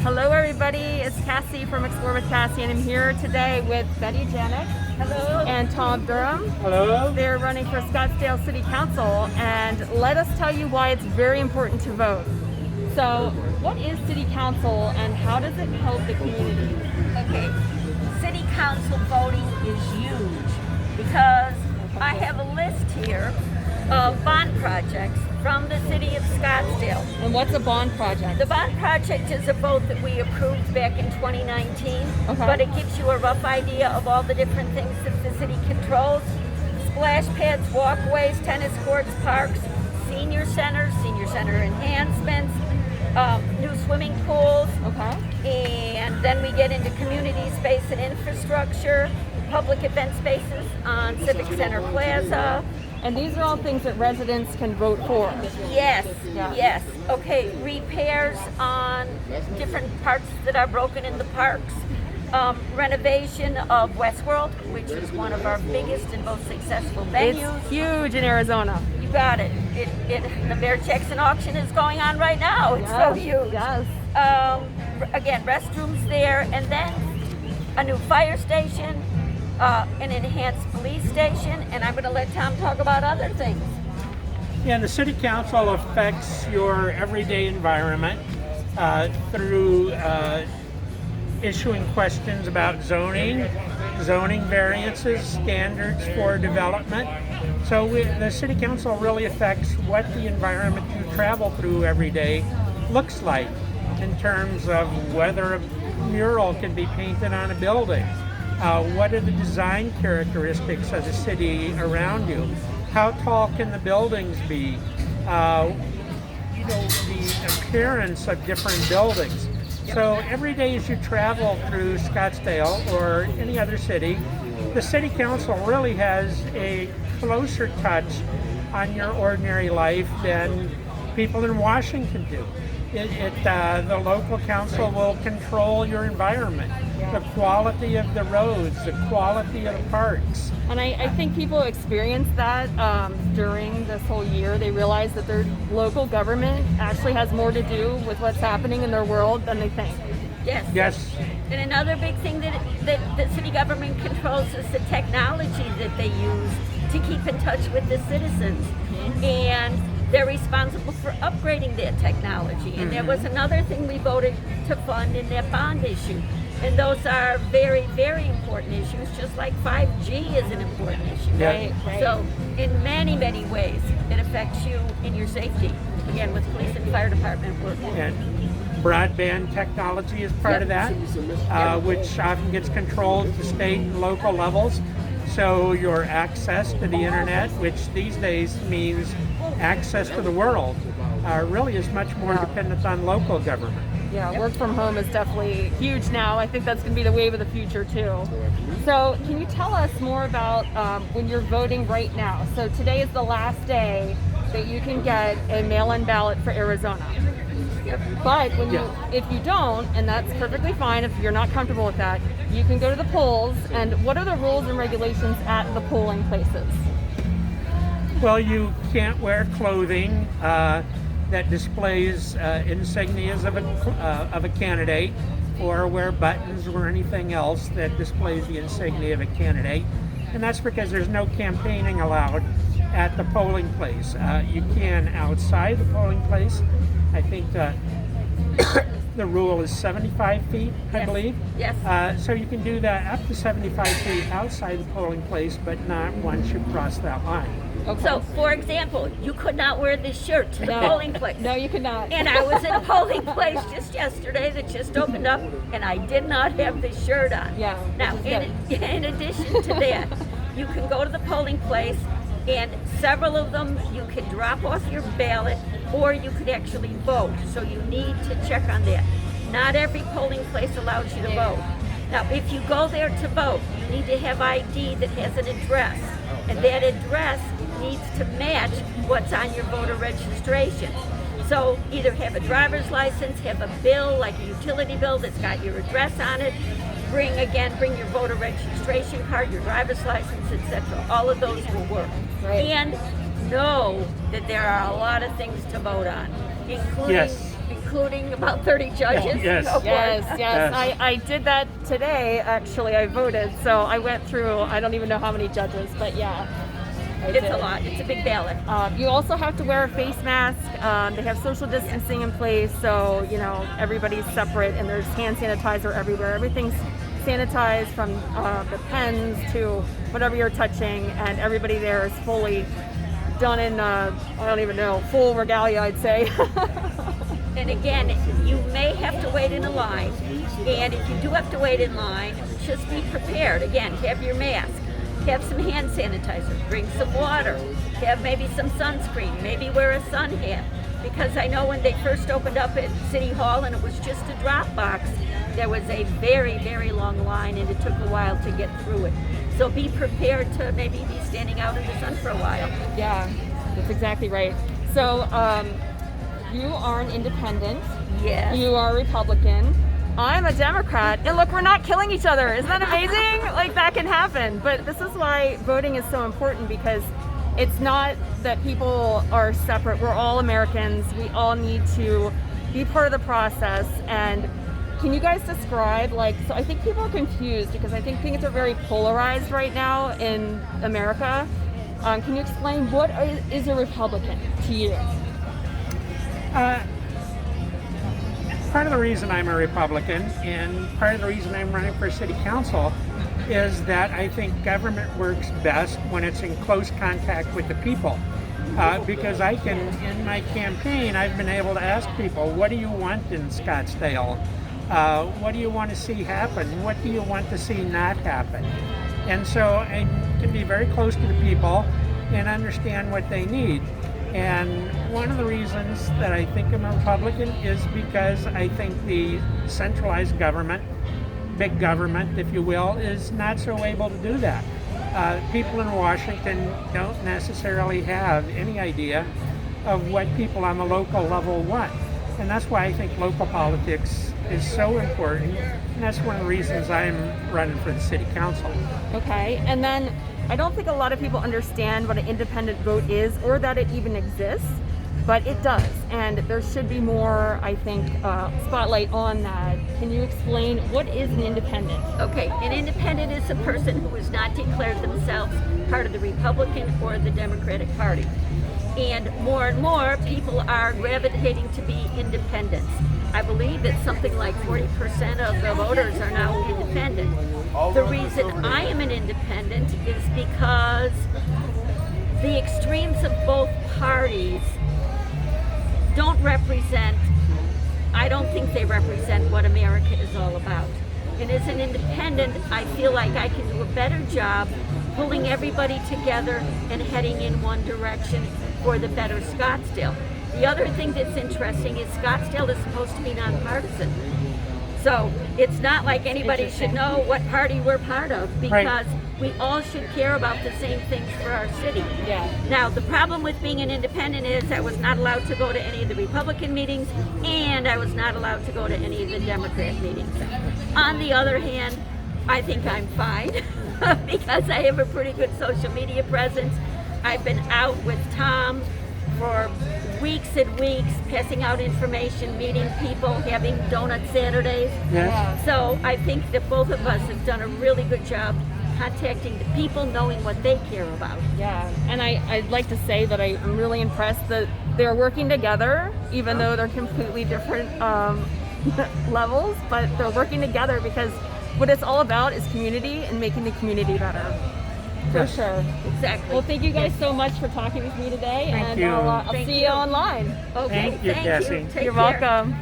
Hello everybody, it's Cassie from Explore with Cassie, and I'm here today with Betty Janik. Hello. And Tom Durham. Hello. They're running for Scottsdale City Council, and let us tell you why it's very important to vote. So, what is City Council and how does it help the community? Okay, City Council voting is huge because I have a list here of bond projects from the city of Scottsdale. And what's a bond project? The bond project is a vote that we approved back in 2019, but it gives you a rough idea of all the different things that the city controls. Splash pads, walkways, tennis courts, parks, senior center enhancements, new swimming pools, and then we get into community space and infrastructure, public event spaces on Civic Center Plaza. And these are all things that residents can vote for. Yes, yes. Okay, repairs on different parts that are broken in the parks. Renovation of Westworld, which is one of our biggest and most successful venues. It's huge in Arizona. You got it. The Mayor Jackson auction is going on right now. It's so huge. Yes. Again, restrooms there, and then a new fire station, an enhanced police station, and I'm going to let Tom talk about other things. Yeah, the City Council affects your everyday environment through issuing questions about zoning variances, standards for development. So the City Council really affects what the environment you travel through every day looks like in terms of whether a mural can be painted on a building. What are the design characteristics of the city around you? How tall can the buildings be? The appearance of different buildings. So every day as you travel through Scottsdale or any other city, the City Council really has a closer touch on your ordinary life than people in Washington do. The local council will control your environment, the quality of the roads, the quality of the parks. And I think people experience that during this whole year. They realize that their local government actually has more to do with what's happening in their world than they think. Yes. And another big thing that the city government controls is the technology that they use to keep in touch with the citizens. And they're responsible for upgrading that technology. And there was another thing we voted to fund in that bond issue. And those are very, very important issues, just like 5G is an important issue. Right. So in many, many ways, it affects you in your safety. Again, with police and fire department work. And broadband technology is part of that, which often gets controlled at the state and local levels. So your access to the internet, which these days means access to the world, really is much more dependent on local government. Yeah, work from home is definitely huge now. I think that's going to be the wave of the future too. So can you tell us more about when you're voting right now? So today is the last day that you can get a mail-in ballot for Arizona. But if you don't, and that's perfectly fine if you're not comfortable with that, you can go to the polls. And what are the rules and regulations at the polling places? Well, you can't wear clothing that displays insignias of a candidate, or wear buttons or anything else that displays the insignia of a candidate. And that's because there's no campaigning allowed at the polling place. You can outside the polling place. I think the rule is 75 feet, I believe. Yes. So you can do that up to 75 feet outside the polling place, but not once you cross that line. Okay. So, for example, you could not wear this shirt to the polling place. No, you could not. And I was in a polling place just yesterday that just opened up, and I did not have this shirt on. Yeah. Now, in addition to that, you can go to the polling place, and several of them you can drop off your ballot, or you could actually vote. So you need to check on that. Not every polling place allows you to vote. Now, if you go there to vote, you need to have ID that has an address, and that address needs to match what's on your voter registration. So either have a driver's license, have a bill, like a utility bill that's got your address on it, bring your voter registration card, your driver's license, etc. All of those will work. Right. And know that there are a lot of things to vote on, including including about 30 judges. Yes. So forth. Yes, Yes. I did that today, actually. I voted, so I went through, I don't even know how many judges, but yeah. I It's did. a lot. It's a big ballot. You also have to wear a face mask. They have social distancing in place, so everybody's separate, and there's hand sanitizer everywhere. Everything's sanitized from the pens to whatever you're touching, and everybody there is fully done in I don't even know, full regalia, I'd say. And again, you may have to wait in a line, and if you do have to wait in line, just be prepared. Again, have your mask, have some hand sanitizer, bring some water, have maybe some sunscreen, maybe wear a sun hat. Because I know when they first opened up at City Hall and it was just a drop box, there was a very, very long line and it took a while to get through it. So be prepared to maybe be standing out in the sun for a while. Yeah, that's exactly right. So you are an independent. Yes. You are a Republican. I'm a Democrat. And look, we're not killing each other. Isn't that amazing? Like, that can happen. But this is why voting is so important, because it's not that people are separate. We're all Americans. We all need to be part of the process. And can you guys describe, so I think people are confused because I think things are very polarized right now in America. Can you explain what is a Republican to you? Part of the reason I'm a Republican and part of the reason I'm running for city council is that I think government works best when it's in close contact with the people. Because in my campaign, I've been able to ask people, what do you want in Scottsdale? What do you want to see happen? What do you want to see not happen? And so I can be very close to the people and understand what they need. And one of the reasons that I think I'm a Republican is because I think the centralized government, big government, if you will, is not so able to do that. People in Washington don't necessarily have any idea of what people on the local level want. And that's why I think local politics is so important. And that's one of the reasons I'm running for the city council. Okay, and then I don't think a lot of people understand what an independent vote is or that it even exists, but it does. And there should be more, I think, spotlight on that. Can you explain what is an independent? Okay, an independent is a person who has not declared themselves part of the Republican or the Democratic Party. And more people are gravitating to be independents. I believe that something like 40% of the voters are now independent. The reason I am an independent is because the extremes of both parties I don't think they represent what America is all about. And as an independent, I feel like I can do a better job pulling everybody together and heading in one direction for the better Scottsdale. The other thing that's interesting is Scottsdale is supposed to be nonpartisan. So it's not like anybody should know what party we're part of, because we all should care about the same things for our city. Yeah. Now, the problem with being an independent is I was not allowed to go to any of the Republican meetings, and I was not allowed to go to any of the Democrat meetings. On the other hand, I think I'm fine because I have a pretty good social media presence. I've been out with Tom for weeks and weeks, passing out information, meeting people, having donut Saturdays. Yes. So I think that both of us have done a really good job contacting the people, knowing what they care about. Yeah, and I'd like to say that I'm really impressed that they're working together, even though they're completely different levels, but they're working together because what it's all about is community and making the community better. For sure. Exactly. Well, thank you guys so much for talking with me today, Thank and you. I'll Thank see you. you online. Okay, Thank you, Cassie. Take You're care. welcome.